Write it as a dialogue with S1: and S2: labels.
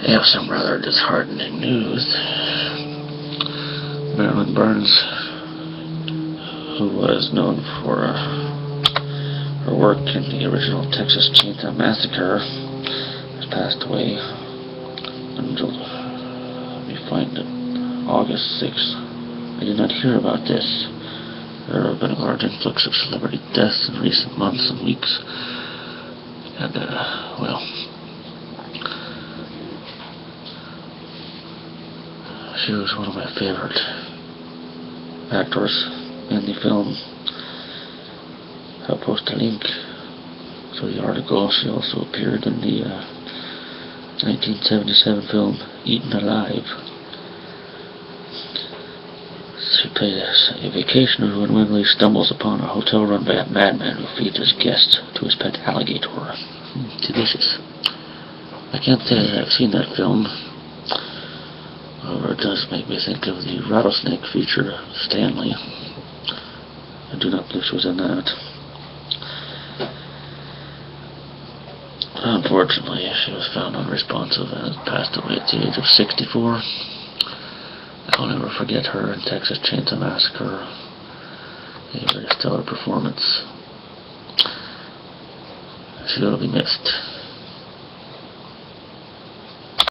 S1: I have some rather disheartening news. Marilyn Burns, who was known for her work in the original Texas Chainsaw Massacre, has passed away on August 6th. I did not hear about this. There have been a large influx of celebrity deaths in recent months and weeks. And, she was one of my favorite actors in the film. I'll post a link to the article. She also appeared in the 1977 film Eaten Alive. She played a vacationer who unwittingly stumbles upon a hotel run by a madman who feeds his guests to his pet alligator. Delicious. I can't say that I've seen that film. However, it does make me think of the rattlesnake feature, Stanley. I do not believe she was in that. Unfortunately, she was found unresponsive and passed away at the age of 64. I'll never forget her in Texas Chainsaw Massacre. A very stellar performance. She will be missed.